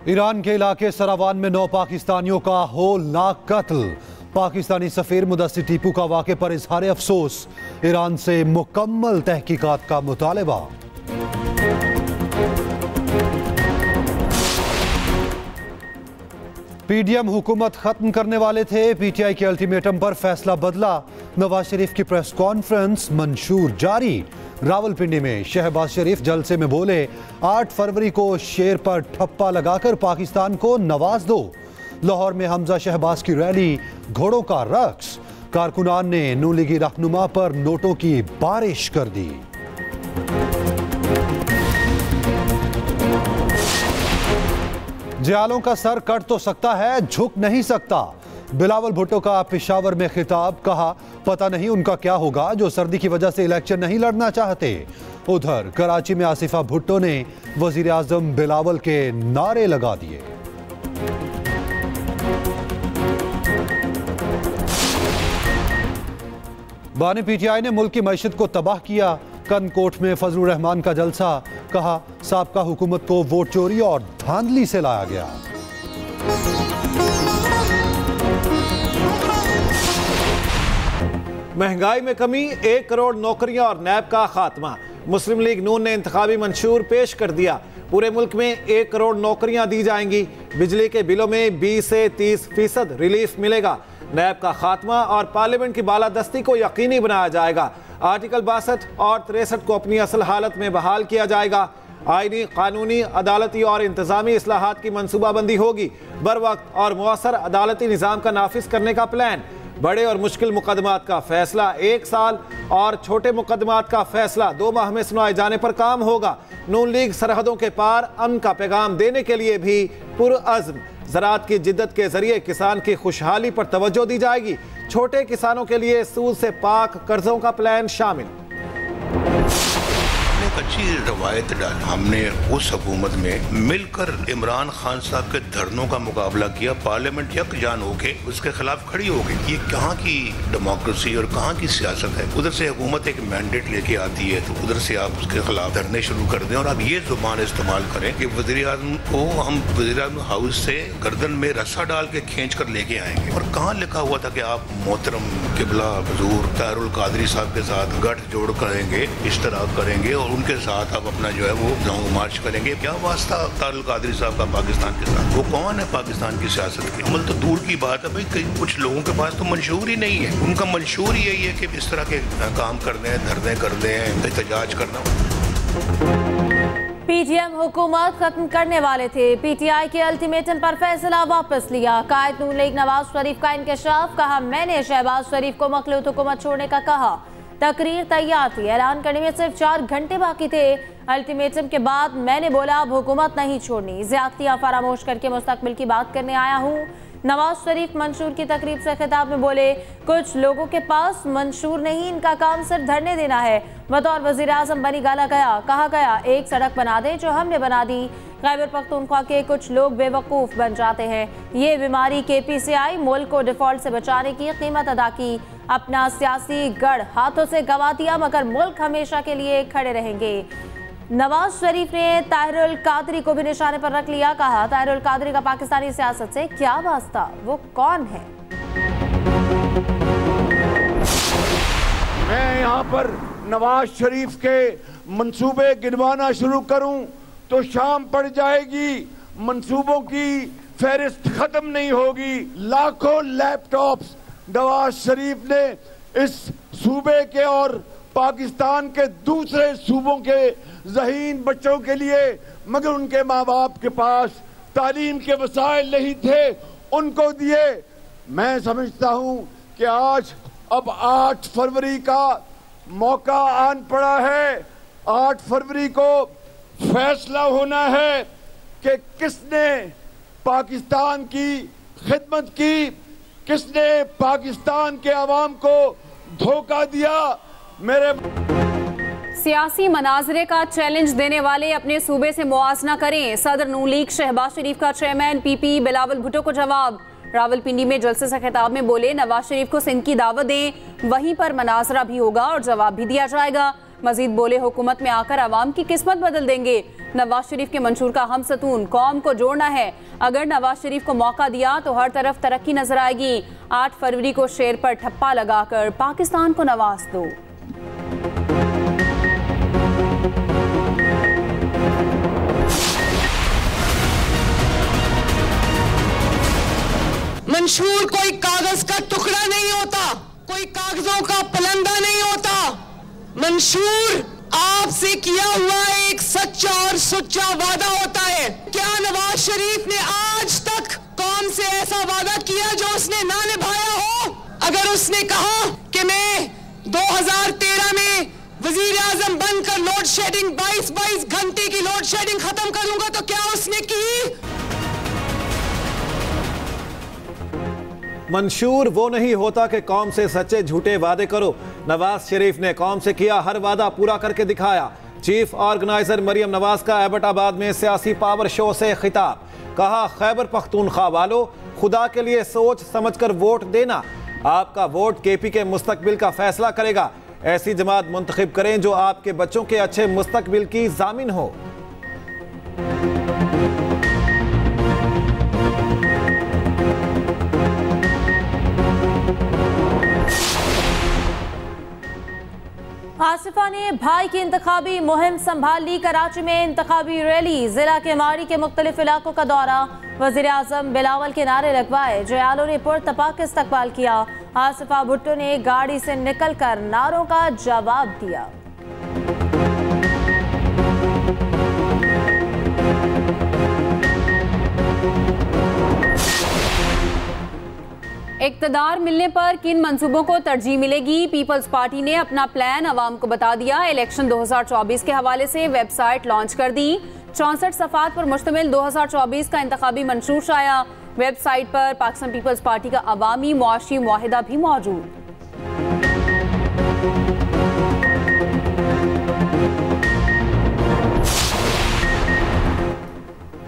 Iran के इलाके सरावान में 9 पाकिस्तानियों का होलनाक कत्ल। पाकिस्तानी सफीर मुदस्सिर टीपू का वाक़े पर इजहार अफसोस। ईरान से मुकम्मल तहकीकात का मुतालबा। पीडीएम हुकूमत खत्म करने वाले थे, पीटीआई के अल्टीमेटम पर फैसला बदला। नवाज शरीफ की प्रेस कॉन्फ्रेंस मंशूर जारी। रावलपिंडी में शहबाज शरीफ जलसे में बोले 8 फरवरी को शेर पर ठप्पा लगाकर पाकिस्तान को नवाज दो। लाहौर में हमजा शहबाज की रैली, घोड़ों का रक्स। कारकुनान ने नून लीगी रहनुमा पर नोटों की बारिश कर दी। जयालों का सर कट तो सकता है, झुक नहीं सकता। बिलावल भुट्टो का पेशावर में खिताब, कहा पता नहीं उनका क्या होगा जो सर्दी की वजह से इलेक्शन नहीं लड़ना चाहते। उधर कराची में आसिफा भुट्टो ने वजीर आजम बिलावल के नारे लगा दिए। बानी पीटीआई ने मुल्क की मईशत को तबाह किया। कनकोट में फजलुर रहमान का जलसा, कहा साबका हुकूमत को वोट चोरी और धांधली से लाया गया। महंगाई में कमी, 1 करोड़ नौकरियां और नैब का खात्मा। मुस्लिम लीग नून ने इंतखाबी मंशूर पेश कर दिया। पूरे मुल्क में 1 करोड़ नौकरियां दी जाएंगी। बिजली के बिलों में 20 से 30% रिलीफ मिलेगा। नैब का खात्मा और पार्लियामेंट की बालादस्ती को यकीनी बनाया जाएगा। आर्टिकल 62 और 63 को अपनी असल हालत में बहाल किया जाएगा। आईनी, कानूनी, अदालती और इंतजामी इस्लाहात की मनसूबाबंदी होगी। बर वक्त और मुअस्सर अदालती निज़ाम का नाफिज करने का प्लान। बड़े और मुश्किल मुकदमात का फैसला 1 साल और छोटे मुकदमात का फैसला 2 माह में सुनाए जाने पर काम होगा। नून लीग सरहदों के पार अमन का पैगाम देने के लिए भी पुरअज़्म। ज़राअत की जिद्दत के जरिए किसान की खुशहाली पर तवज्जो दी जाएगी। छोटे किसानों के लिए सूद से पाक कर्जों का प्लान शामिल। अच्छी रवायत डाली हमने उस हुकूमत में मिलकर इमरान खान साहब के धरनों का मुकाबला किया। पार्लियामेंट यकजान होके उसके खिलाफ खड़ी हो गई। ये कहाँ की डेमोक्रेसी और कहाँ की सियासत है। उधर से हुकूमत एक मैंडेट लेके आती है तो उधर से आप उसके खिलाफ धरने शुरू कर दें और आप ये जुबान इस्तेमाल करें कि वज़ीर आज़म को हम वज़ीर आज़म हाउस से गर्दन में रस्सा डाल के खींच कर लेके आएंगे। और कहाँ लिखा हुआ था कि आप मोहतरम किबला हुज़ूर ताहिरुल कादरी साहब के साथ गठजोड़ करेंगे, इश्तराक करेंगे और उनके साथ अब अपना जो है वो लॉन्ग मार्च करेंगे। क्या वास्ता तारुल कादरी साहब का पाकिस्तान के साथ? वो कौन है पाकिस्तान की सियासत के? अमल तो दूर की बात है भाई, कई कुछ लोगों के पास तो मंशूर ही नहीं है। उनका मंशूर यही है कि इस तरह के काम कर दें, धरने कर दें, एहतजाज करना। पीटीएम हुकूमत खत्म करने वाले थे, पीटीआई के अल्टीमेटम पर फैसला वापस लिया। कायद नून लीग नवाज शरीफ का इंकशाफ, कहा मैंने शहबाज शरीफ को मखलूत हुकूमत छोड़ने का कहा। तकरीर तैयार थी, ऐलान करने में सिर्फ 4 घंटे बाकी थे। अल्टीमेटम के बाद मैंने बोला अब हुकूमत नहीं छोड़नी, ज़्यादतियां फरामोश करके मुस्तकबिल की बात करने आया हूँ। नवाज शरीफ मंशूर की तकरीब से खिताब में बोले कुछ लोगों के पास मंशूर नहीं, इनका काम सिर्फ धरने देना है। बतौर वज़ीर आज़म बनी गाला गया, कहा गया एक सड़क बना दे जो हमने बना दी। खैबर पख्तूनख्वा के कुछ लोग बेवकूफ़ बन जाते हैं। ये बीमारी KPCI मुल्क को डिफ़ॉल्ट से बचाने की कीमत अदा की। अपना सियासी गढ़ हाथों से गंवा दिया, मगर मुल्क हमेशा के लिए खड़े रहेंगे। नवाज शरीफ ने ताहिरुल कादरी को भी निशाने पर रख लिया, कहा ताहिरुल कादरी का पाकिस्तानी सियासत से क्या वास्ता, वो कौन है? मैं यहाँ पर नवाज शरीफ के मंसूबे गिनवाना शुरू करूं तो शाम पड़ जाएगी, मंसूबों की फहरिस्त खत्म नहीं होगी। लाखों लैपटॉप्स नवाज शरीफ ने इस सूबे के और पाकिस्तान के दूसरे सूबों के ज़हीन बच्चों के लिए, मगर उनके माँ बाप के पास तालीम के वसाइल नहीं थे, उनको दिए। मैं समझता हूँ कि आज अब 8 फरवरी का मौका आन पड़ा है। 8 फरवरी को फैसला होना है कि किसने पाकिस्तान की खिदमत की, किसने पाकिस्तान के अवाम को धोखा दिया। मेरे सियासी मनाजरे का चैलेंज देने वाले अपने सूबे से मुआजना करें, सदर नून लीग शहबाज शरीफ का चेयरमैन PP बिलावल भुट्टो को जवाब। रावलपिंडी में जलसे से खिताब में बोले नवाज शरीफ को सिंध की दावत दें, वहीं पर मनाजरा भी होगा और जवाब भी दिया जाएगा। मजीद बोले, हुकूमत में आकर आवाम की किस्मत बदल देंगे। नवाज शरीफ के मंशूर का हम सतून कौम को जोड़ना है। अगर नवाज शरीफ को मौका दिया तो हर तरफ तरक्की नजर आएगी। 8 फरवरी को शेर पर ठप्पा लगाकर पाकिस्तान को नवाज दो। मंशूर कोई कागज का टुकड़ा नहीं होता, कोई कागजों का पलंदा नहीं होता। मंशूर आपसे किया हुआ एक सच्चा और सुच्चा वादा होता है। क्या नवाज शरीफ ने आज तक कौम से ऐसा वादा किया जो उसने ना निभाया हो? अगर उसने कहा कि मैं 2013 में वजीर आजम बनकर लोड शेडिंग 22 घंटे की लोड शेडिंग खत्म करूंगा, तो क्या उसने की? मंशूर वो नहीं होता कि कौम से सच्चे झूठे वादे करो। नवाज शरीफ ने कौम से किया हर वादा पूरा करके दिखाया। चीफ ऑर्गेनाइजर मरियम नवाज का एबटाबाद में सियासी पावर शो से खिताब। कहा, खैबर पख्तूनख्वा वालों, खुदा के लिए सोच समझकर वोट देना। आपका वोट केपी के मुस्तकबिल का फैसला करेगा। ऐसी जमात मुंतखब करें जो आपके बच्चों के अच्छे मुस्तकबिल की जामिन हो। आसिफा ने भाई की इंतखाबी मुहिम संभाल ली। कराची में इंतखाबी रैली, जिला के मारी के मुख्तलिफ इलाकों का दौरा। वजीर आजम बिलावल के नारे लगवाए। जयालों ने पुरतपाक इस्तकबाल किया। आसिफा भुट्टो ने गाड़ी से निकलकर नारों का जवाब दिया। इक़्तिदार मिलने पर किन मंसूबों को तरजीह मिलेगी? पीपल्स पार्टी ने अपना प्लान अवाम को बता दिया। इलेक्शन 2024 के हवाले से वेबसाइट लॉन्च कर दी। 64 सफ़ात पर मुश्तमिल 2024 का इंतखाबी मंशूर शाया। वेबसाइट पर पाकिस्तान पीपल्स पार्टी का अवामी मुआशी मुआहिदा भी मौजूद।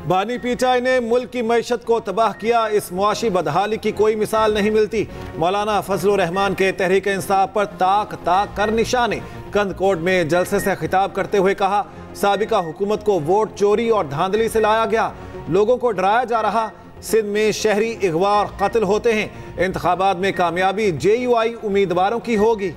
बानी पीचाई ने मुल्क की मईशत को तबाह किया। इस मुआशी बदहाली की कोई मिसाल नहीं मिलती। मौलाना फजलुर रहमान के तहरीक इंसाफ पर ताक ताक कर निशाने। कंदकोट में जलसे से खिताब करते हुए कहा, साबिका हुकूमत को वोट चोरी और धांधली से लाया गया, लोगों को डराया जा रहा। सिंध में शहरी अगवा और कत्ल होते हैं। इंतखाबात में कामयाबी JUI उम्मीदवारों की होगी।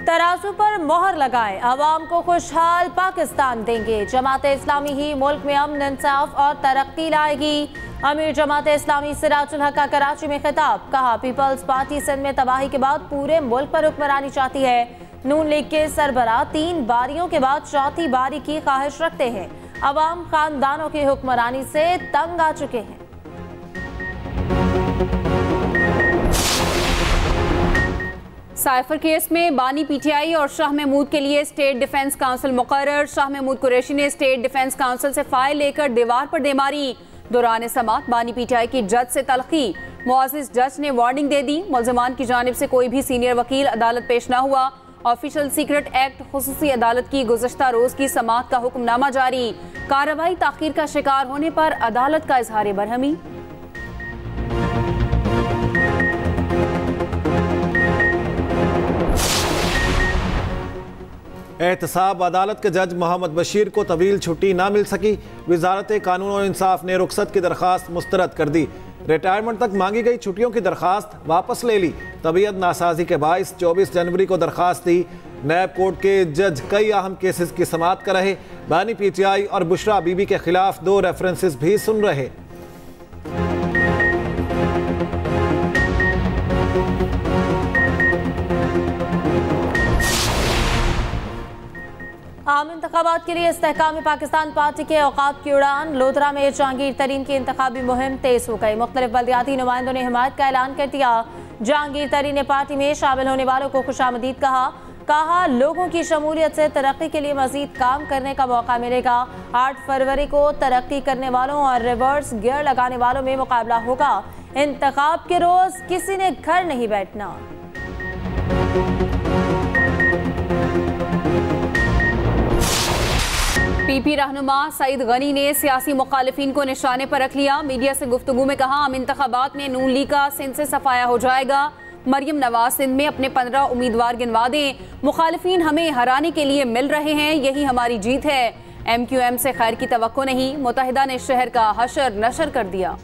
तराजू पर मोहर लगाए, अवाम को खुशहाल पाकिस्तान देंगे। जमात इस्लामी ही मुल्क में अमन, इंसाफ और तरक्की लाएगी। अमीर जमात इस्लामी सिराजुल हक का कराची में खिताब। कहा, पीपल्स पार्टी सिंध में तबाही के बाद पूरे मुल्क पर हुक्मरानी चाहती है। नून लीग के सरबराह 3 बारियों के बाद चौथी बारी की ख्वाहिश रखते हैं। अवाम खानदानों की हुक्मरानी से तंग आ चुके हैं। साइफर केस में बानी PTI और शाह महमूद के लिए स्टेट डिफेंस काउंसिल मुकर्रर। शाह महमूद कुरैशी ने स्टेट डिफेंस काउंसिल से फाइल लेकर दीवार पर दे मारी। दौरान समाअत बानी PTI की जज से तलखी। मुआज़िज़ जज ने वार्निंग दे दी। मुल्ज़िमान की जानिब से कोई भी सीनियर वकील अदालत पेश न हुआ। ऑफिशियल सीक्रेट एक्ट खुसूसी अदालत की गुज़श्ता रोज की समाअत का हुक्मनामा जारी। कार्रवाई ताख़ीर का शिकार होने पर अदालत का इजहार बरहमी। एहतसाब अदालत के जज मोहम्मद बशीर को तवील छुट्टी ना मिल सकी। वजारत कानून और इंसाफ ने रुखसत की दरख्वास्त मुस्तरद कर दी। रिटायरमेंट तक मांगी गई छुट्टियों की दरख्वास्त वापस ले ली। तबीयत नासाजी के बायस 24 जनवरी को दरख्वास्त दी। नैब कोर्ट के जज कई अहम केसेस की समाअत कर रहे। बानी PTI और बुशरा बीबी के खिलाफ 2 रेफरेंसेस भी सुन रहे। आम इंतखाबात के लिए इस्तेहकाम पाकिस्तान पार्टी के औकात की उड़ान। लोधरा में जहांगीर तरीन की इंतखाबी मुहिम तेज हो गई। मुख्तलिफ बल्दियाती नुमाइंदों ने हिमायत का ऐलान कर दिया। जहांगीर तरीन ने पार्टी में शामिल होने वालों को खुशामदीद कहा, लोगों की शमूलियत से तरक्की के लिए मजीद काम करने का मौका मिलेगा। 8 फरवरी को तरक्की करने वालों और रिवर्स गियर लगाने वालों में मुकाबला होगा। इंतखाब के रोज किसी ने घर नहीं बैठना। पीपी रहनुमा सईद गनी ने सियासी मुखालिफिन को निशाने पर रख लिया। मीडिया से गुफ्तगू में कहा, हम इंतखाबात में नून लीग का सिंध से सफाया हो जाएगा। मरियम नवाज सिंध में अपने 15 उम्मीदवार गिनवा दें। मुखालिफिन हमें हराने के लिए मिल रहे हैं, यही हमारी जीत है। MQM से खैर की तवक्को नहीं। मुत्तहिदा ने शहर का हशर नशर कर दिया।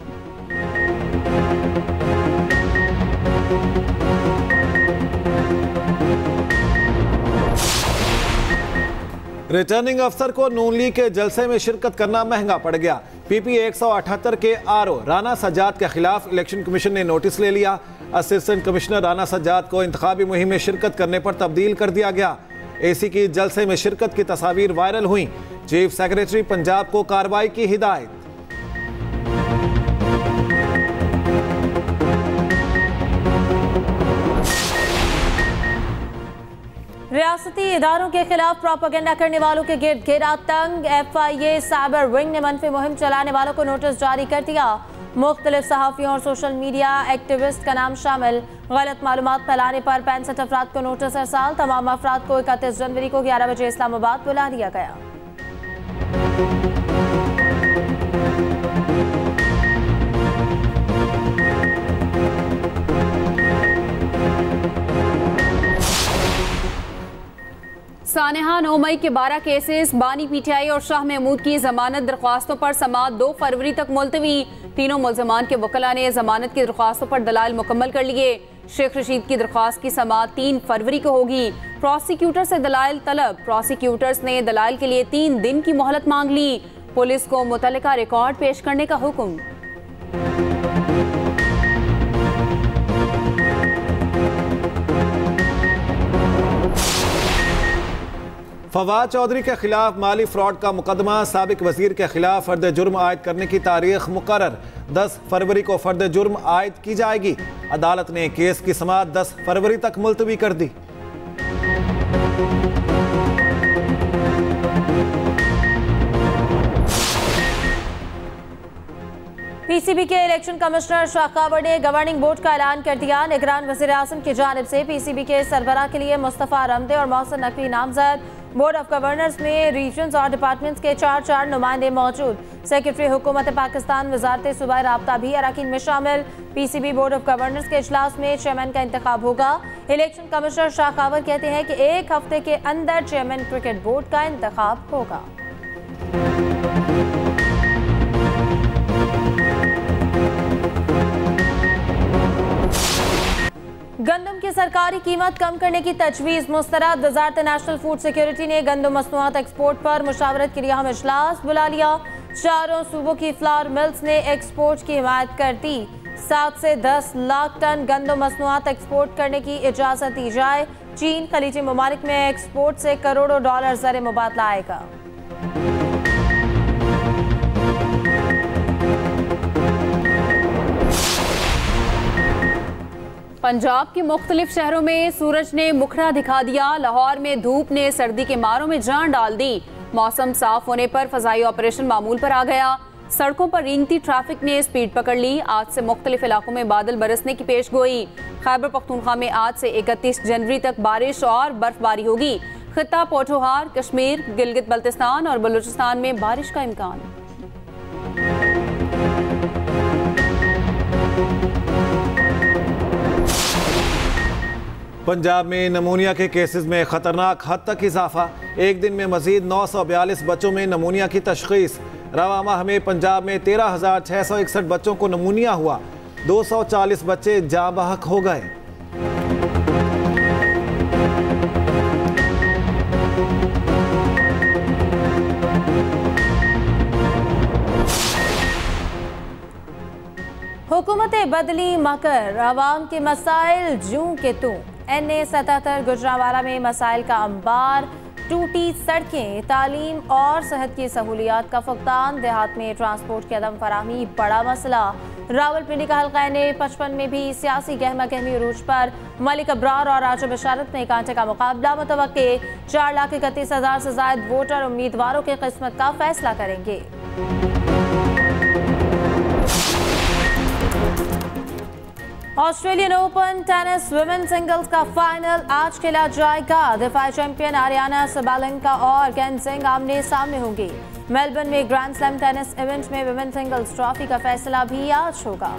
रिटर्निंग अफसर को नून लीग के जलसे में शिरकत करना महंगा पड़ गया। PP 178 के RO राना सज्जाद के खिलाफ इलेक्शन कमीशन ने नोटिस ले लिया। असिस्टेंट कमिश्नर राना सज्जाद को इंतखाबी मुहिम में शिरकत करने पर तब्दील कर दिया गया। AC की जलसे में शिरकत की तस्वीर वायरल हुई। चीफ सेक्रेटरी पंजाब को कार्रवाई की हिदायत। रियासती इदारों के खिलाफ प्रोपेगेंडा करने वालों के गिर्द घेरा तंग। FIA साइबर विंग ने मनफी मुहिम चलाने वालों को नोटिस जारी कर दिया। मुख्तलिफ सहाफ़ियों और सोशल मीडिया एक्टिविस्ट का नाम शामिल। गलत मालूमात फैलाने पर 65 अफराद को नोटिस अरसाल। तमाम अफराद को 31 जनवरी को 11 बजे इस्लामाबाद बुला लिया गया। सानेहा 9 मई के 12 केसेस। बानी PTI और शाह महमूद की जमानत दरख्वास्तों पर समाअत 2 फरवरी तक मुलतवी। तीनों मुल्ज़मान के वकला ने जमानत की दरख्वास्तों पर दलाइल मुकम्मल कर लिए। शेख रशीद की दरख्वास्त की समाअत 3 फरवरी को होगी। प्रोसिक्यूटर से दलाइल तलब। प्रोसिक्यूटर्स ने दलाइल के लिए 3 दिन की मोहलत मांग ली। पुलिस को मुतल्लिका रिकॉर्ड पेश करने का हुक्म। फवाद चौधरी के खिलाफ माली फ्रॉड का मुकदमा। साबिक वजीर के खिलाफ फर्द जुर्म आयद करने की तारीख मुकर्रर। 10 फरवरी को फर्द जुर्म आयद की जाएगी। अदालत ने केस की समाअत 10 फरवरी तक मुलतवी कर दी। PCB के इलेक्शन कमिश्नर शाखावर ने गवर्निंग बोर्ड का ऐलान कर दिया। निगरान वज़ीर आज़म की जानिब से PCB के सरबराह के लिए मुस्तफ़ा रमदे और मोहसिन नकवी नामजद। बोर्ड ऑफ गवर्नर्स में रीजन्स और डिपार्टमेंट्स के 4 नुमाइंदे मौजूद। सेक्रेटरी हुकूमत पाकिस्तान वजारत सूबाई राब्ता भी अरकान में शामिल। PCB बोर्ड ऑफ गवर्नर्स के इजलास में चेयरमैन का इंतखाब होगा। इलेक्शन कमिश्नर शाखावर कहते हैं कि 1 हफ्ते के अंदर चेयरमैन क्रिकेट बोर्ड का इंतखाब होगा। गंदम की सरकारी कीमत कम करने की तजवीज़ मुस्तरद। वज़ारत नेशनल फूड सिक्योरिटी ने गंदम मसनूआत एक्सपोर्ट पर मुशावरत के लिए अहम इजलास बुला लिया। 4 सूबों की फ्लावर मिल्स ने एक्सपोर्ट की हिमायत कर दी। 7 से 10 लाख टन गंदम मसनूआत एक्सपोर्ट करने की इजाज़त दी जाए। चीन खलीजी ममालिक में एक्सपोर्ट से करोड़ों डॉलर ज़र मुबादला आएगा। पंजाब के मुख्तलिफ शहरों में सूरज ने मुखड़ा दिखा दिया। लाहौर में धूप ने सर्दी के मारों में जान डाल दी। मौसम साफ होने पर फजाई ऑपरेशन मामूल पर आ गया। सड़कों पर रेंगती ट्रैफिक ने स्पीड पकड़ ली। आज से मुख्तलिफ इलाकों में बादल बरसने की पेश गोई। खैबर पख्तूनख्वा में आज से 31 जनवरी तक बारिश और बर्फबारी होगी। खित्ता पोठोहार, कश्मीर, गिलगित बल्तिस्तान और बलूचिस्तान में बारिश का इम्कान। पंजाब में नमूनिया के केसेस में खतरनाक हद तक इजाफा। एक दिन में मजीद 942 बच्चों में नमूनिया की तशखीस। रवा माह में पंजाब में 13,661 बच्चों को नमूनिया हुआ। 240 बच्चे जाँ बहक हो गए। हुकूमत बदली मकर, अवाम के मसाइल जूं के तू। NA-77 गुजरांवाला में मसाइल का अंबार। टूटी सड़कें, तालीम और सेहत की सहूलियात का फुकदान। देहात में ट्रांसपोर्ट की अदम फराहमी बड़ा मसला। रावलपिंडी का हल्का NA-55 में भी सियासी गहमा गहमी उरूज पर। मलिक अब्रार और राजा बशारत में कांटे का मुकाबला मुतवक्के। 4,31,000 से ज्यादा वोटर उम्मीदवारों की किस्मत का फैसला करेंगे। Australian open tennis women singles का फाइनल आज खेला जाएगा। दिफाई चैंपियन आरियाना सबालेंका और केन सिंह आमने सामने होंगे। मेलबर्न में ग्रैंड स्लैम टेनिस इवेंट में वुमेन सिंगल्स ट्रॉफी का फैसला भी आज होगा।